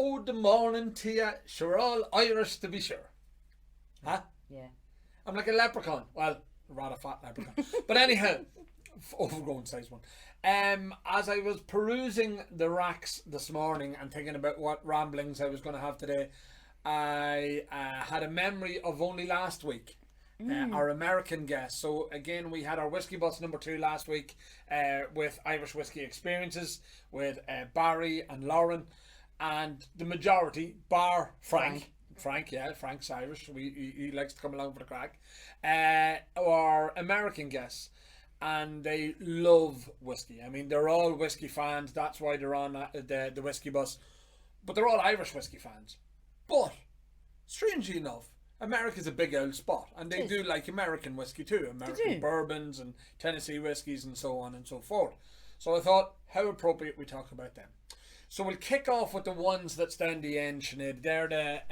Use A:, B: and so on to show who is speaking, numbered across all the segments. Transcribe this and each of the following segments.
A: Oh, the morning to you. Sure, all Irish to be sure. Huh?
B: Yeah.
A: I'm like a leprechaun. Well, a rather fat leprechaun. But anyhow, overgrown size one. As I was perusing the racks this morning and thinking about what ramblings I was going to have today, I had a memory of only last week. Our American guest. So again, we had our whiskey bus number 2 last week with Irish Whiskey Experiences with Barry and Lauren, and the majority, bar Frank, yeah, Frank's Irish. He likes to come along for the crack. Our American guests, and they love whiskey. I mean, they're all whiskey fans. That's why they're on the whiskey bus. But they're all Irish whiskey fans. But strangely enough, America's a big old spot, and they do like American whiskey too, American bourbons and Tennessee whiskies and so on and so forth. So I thought, how appropriate we talk about them. So we'll kick off with the ones that's down the end, Sinead. They're the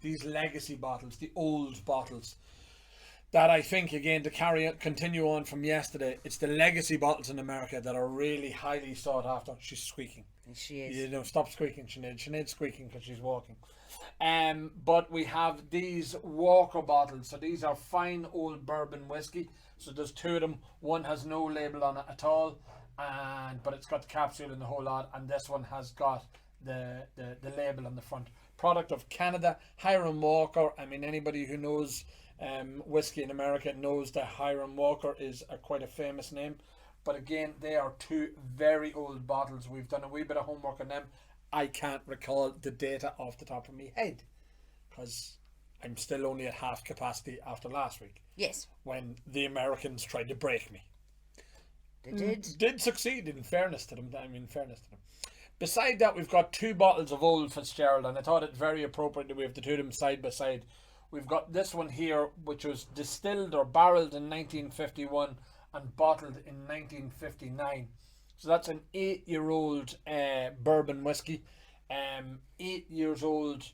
A: these legacy bottles, the old bottles that I think, again, to continue on from yesterday, it's the legacy bottles in America that are really highly sought after. She's squeaking.
B: She is.
A: You know, stop squeaking, Sinead. Sinead's squeaking because she's walking. But we have these Walker bottles. So these are fine old bourbon whiskey. So there's 2 of them. One has no label on it at all, but it's got the capsule and the whole lot. And this one has got the label on the front. Product of Canada, Hiram Walker. I mean, anybody who knows whiskey in America knows that Hiram Walker is quite a famous name. But again, they are 2 very old bottles. We've done a wee bit of homework on them. I can't recall the data off the top of my head because I'm still only at half capacity after last week.
B: Yes.
A: When the Americans tried to break me.
B: They did.
A: Did succeed, in fairness to them. Beside that, we've got 2 bottles of old Fitzgerald, and I thought it very appropriate that we have the 2 of them side by side. We've got this one here, which was distilled or barreled in 1951 and bottled in 1959. So that's an 8-year-old bourbon whiskey. 8 years old.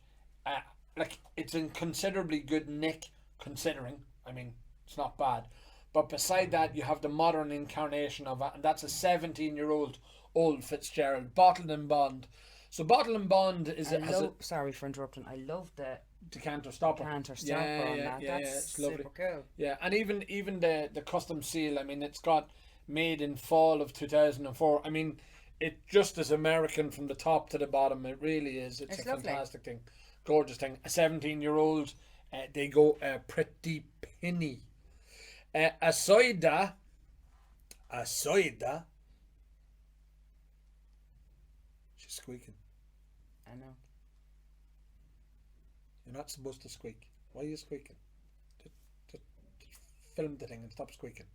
A: Like, it's in considerably good nick, considering. I mean, it's not bad. But beside that, you have the modern incarnation of it, and that's a 17-year-old old Fitzgerald, bottled in bond. So bottled in bond is
B: sorry for interrupting. I love the
A: decanter stopper.
B: On that. That's
A: it's lovely.
B: super cool.
A: Yeah, and even the custom seal. I mean, it's got made in fall of 2004. I mean, it just is American from the top to the bottom. It really is. It's a lovely, fantastic thing, gorgeous thing. A 17-year-old, they go a pretty penny. A cider. She's squeaking.
B: I know.
A: You're not supposed to squeak. Why are you squeaking? Just film the thing and stop squeaking.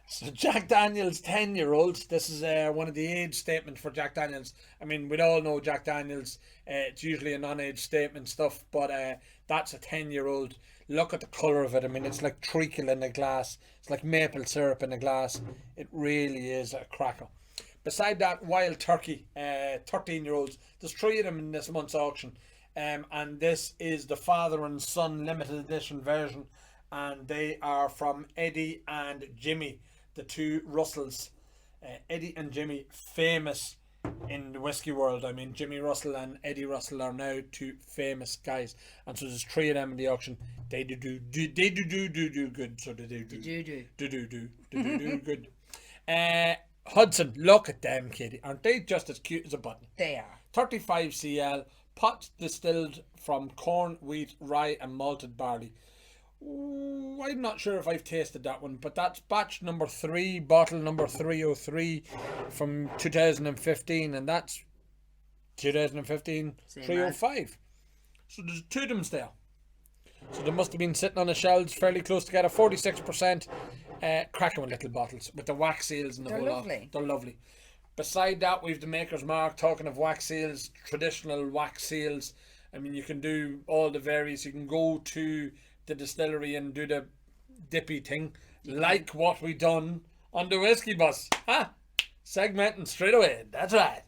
A: So Jack Daniels 10-year-olds. This is one of the age statements for Jack Daniels. I mean, we'd all know Jack Daniels. It's usually a non-age statement stuff, but that's a 10-year-old. Look at the colour of it. I mean, it's like treacle in a glass. It's like maple syrup in a glass. It really is a cracker. Beside that, Wild Turkey, 13-year-olds. There's 3 of them in this month's auction. And this is the father and son limited edition version. And they are from Eddie and Jimmy, the 2 Russells. Eddie and Jimmy, famous in the whiskey world. I mean, Jimmy Russell and Eddie Russell are now 2 famous guys. And so there's 3 of them in the auction. They do good. So they do good. Hudson, look at them, Katie. Aren't they just as cute as a button?
B: They are.
A: 35 cl, pot distilled from corn, wheat, rye and malted barley. Ooh, I'm not sure if I've tasted that one, but that's batch number 3, bottle number 303 from 2015, and that's 2015 305. So there's 2 of them still. So they must have been sitting on the shelves fairly close together. 46%. Cracking with little bottles with the wax seals and the whole lot. They're lovely. Beside that, we've the Maker's Mark. Talking of wax seals, traditional wax seals. I mean, you can do all the various. You can go to the distillery and do the dippy thing, like what we done on the whiskey bus. Segmenting straight away. That's right.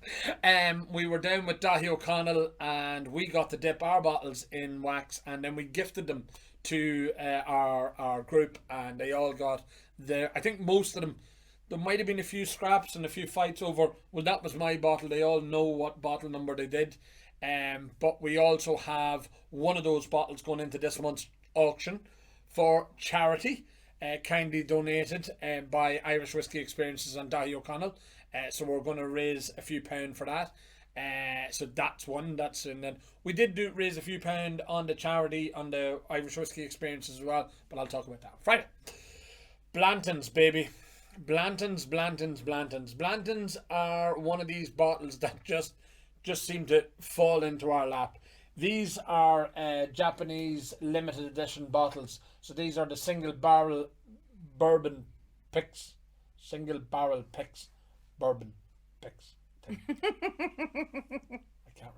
A: We were down with Dahi O'Connell and we got to dip our bottles in wax, and then we gifted them to our group, and they all got their. I think most of them, There might have been a few scraps and a few fights over, well, that was my bottle. They all know what bottle number they did. But we also have one of those bottles going into this month's auction for charity, kindly donated by Irish Whiskey Experiences and Dahi O'Connell. So we're going to raise a few pound for that. So that's one. And then we did raise a few pound on the charity on the Irish Whiskey Experiences as well, but I'll talk about that Friday. Blantons, baby. Blantons. Blantons are one of these bottles that just seem to fall into our lap. These are Japanese limited edition bottles. So these are the single barrel bourbon picks. Single barrel picks. Bourbon picks. I can't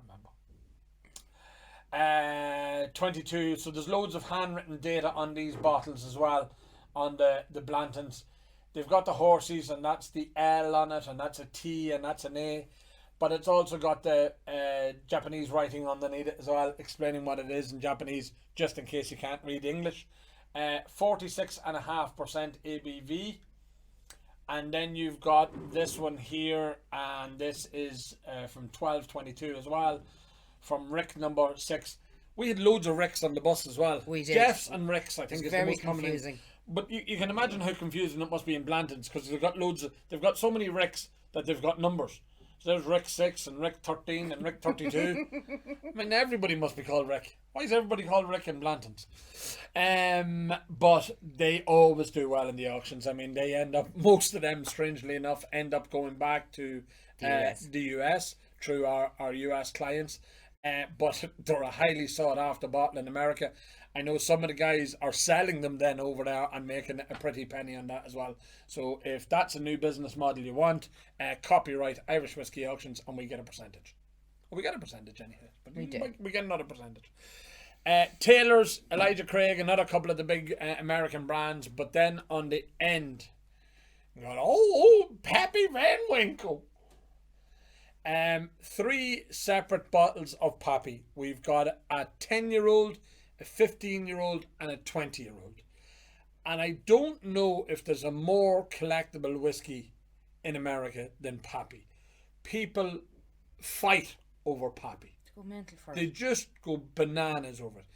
A: remember. 22. So there's loads of handwritten data on these bottles as well. On the Blantons. They've got the horses, and that's the L on it, and that's a T, and that's an A. But it's also got the Japanese writing underneath it as well, explaining what it is in Japanese, just in case you can't read English. 46.5% ABV. And then you've got this one here, and this is from 1222 as well, from Rick number 6. We had loads of Ricks on the bus as well.
B: We did.
A: Jeffs and Ricks, I think, is the
B: very
A: most common thing.
B: confusing.
A: But you can imagine how confusing it must be in Blantons, because they've got so many Ricks that they've got numbers. So there's Rick 6 and Rick 13 and Rick 32. I mean, everybody must be called Rick. Why is everybody called Rick in Blantons? But they always do well in the auctions. I mean, they end up, most of them, strangely enough, end up going back to the US through our US clients. But they're a highly sought after bottle in America. I know some of the guys are selling them then over there and making a pretty penny on that as well. So if that's a new business model you want, copyright Irish Whiskey Auctions, and we get a percentage. Well, we get a percentage anyhow, but we get another percentage. Taylor's, Elijah Craig, another couple of the big American brands, but then on the end, we got Pappy Van Winkle. 3 separate bottles of Pappy. We've got a 10-year-old, a 15-year-old, and a 20-year-old. And I don't know if there's a more collectible whiskey in America than Pappy. People fight over Pappy.
B: Go mental for
A: They
B: it.
A: just go bananas over it.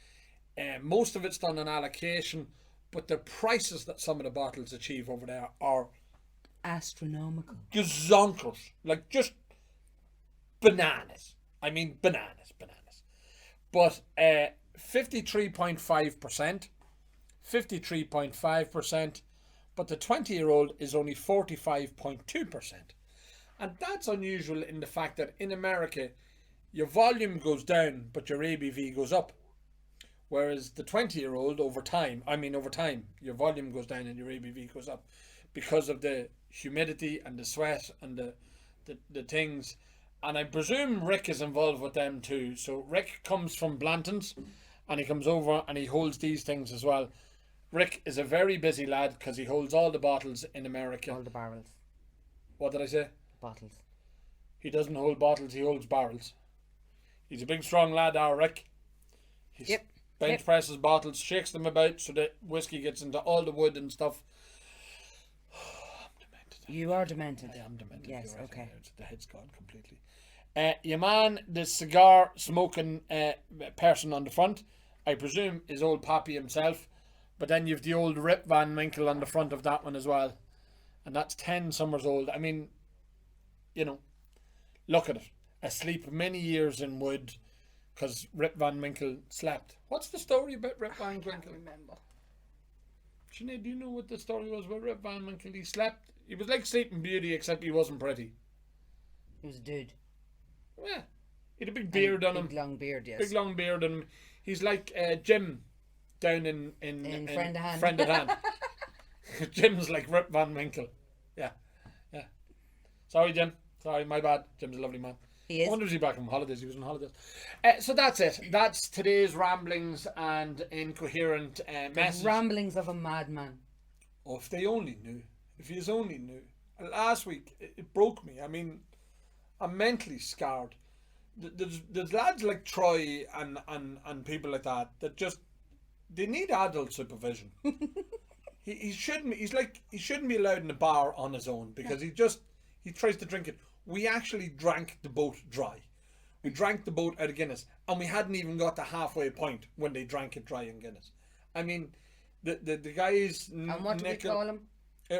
A: Most of it's done on allocation, but the prices that some of the bottles achieve over there are
B: Astronomical.
A: gazonkers. Like, just bananas. I mean, bananas. But 53.5%, 53.5%, but the 20-year-old is only 45.2%. And that's unusual in the fact that in America, your volume goes down, but your ABV goes up. Whereas the 20-year-old, over time, your volume goes down and your ABV goes up because of the humidity and the sweat and the things. And I presume Rick is involved with them too. So Rick comes from Blantons, and he comes over and he holds these things as well. Rick is a very busy lad because he holds all the bottles in America.
B: All the barrels.
A: What did I say?
B: Bottles.
A: He doesn't hold bottles, he holds barrels. He's a big strong lad, our Rick. He bench presses bottles, shakes them about so that whiskey gets into all the wood and stuff. I'm demented.
B: You are demented.
A: I am demented.
B: Yes,
A: You're right.
B: okay.
A: The head's gone completely. Your man, the cigar smoking person on the front, I presume is old Pappy himself. But then you've the old Rip Van Winkle on the front of that one as well. And that's 10 summers old. I mean, you know, look at it. Asleep many years in wood because Rip Van Winkle slept. What's the story about Rip Van Winkle?
B: I can't remember.
A: Sinead, do you know what the story was about Rip Van Winkle? He slept. He was like Sleeping Beauty, except he wasn't pretty.
B: He was a dude.
A: Yeah. He had a big beard on him.
B: Big long beard, yes.
A: Big long beard on him. He's like Jim down in
B: Friend of Hand.
A: Friend of Hand. Jim's like Rip Van Winkle. Yeah. Sorry, Jim. Sorry, my bad. Jim's a lovely man.
B: He is.
A: I wonder if he's back from holidays. He was on holidays. So that's it. That's today's ramblings and incoherent message.
B: Ramblings of a madman.
A: Oh, if they only knew. If you only knew. Last week, it broke me. I mean, I'm mentally scarred. There's lads like Troy and people like that just, they need adult supervision. he shouldn't. He shouldn't be allowed in the bar on his own because he tries to drink it. We actually drank the boat dry. We drank the boat out of Guinness, and we hadn't even got the halfway point when they drank it dry in Guinness. I mean, the guys.
B: And what do we call them?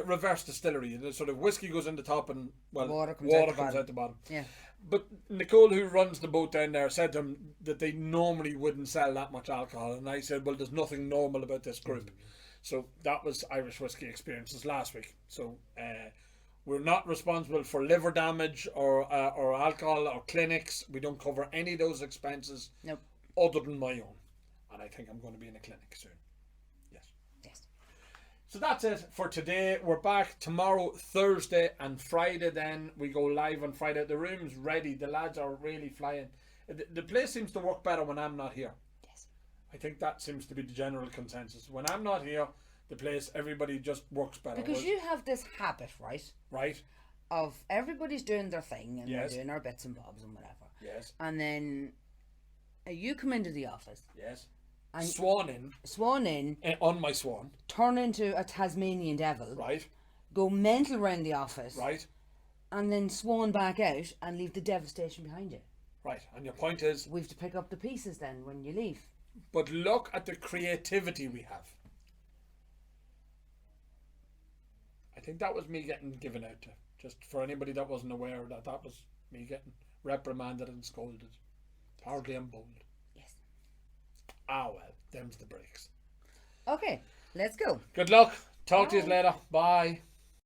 A: Reverse distillery. The sort of whiskey goes in the top and
B: water comes
A: out the bottom.
B: Yeah.
A: But Nicole, who runs the boat down there, said to him that they normally wouldn't sell that much alcohol, and I said, well, there's nothing normal about this group. So that was Irish Whiskey Experiences last week. So we're not responsible for liver damage or alcohol or clinics. We don't cover any of those expenses.
B: Nope.
A: Other than my own, and I think I'm going to be in a clinic soon.
B: Yes.
A: So that's it for today. We're back tomorrow, Thursday and Friday. Then we go live on Friday. The room's ready. The lads are really flying. The place seems to work better when I'm not here.
B: Yes.
A: I think that seems to be the general consensus. When I'm not here, the place, everybody just works better.
B: Because you have this habit, right?
A: Right.
B: Of everybody's doing their thing and
A: Yes.
B: we're doing our bits and bobs and whatever.
A: Yes.
B: And then you come into the office.
A: Yes.
B: And
A: Swan in. On my swan.
B: Turn into a Tasmanian devil.
A: Right.
B: Go mental around the office.
A: Right.
B: And then swan back out and leave the devastation behind you.
A: Right. And your point is...
B: We have to pick up the pieces then when you leave.
A: But look at the creativity we have. I think that was me getting given out to. Just for anybody that wasn't aware that was me getting reprimanded and scolded. Hardly and bold.
B: Yes.
A: Ah well, them's the breaks.
B: Okay, let's go.
A: Good luck. Talk to you later. Bye.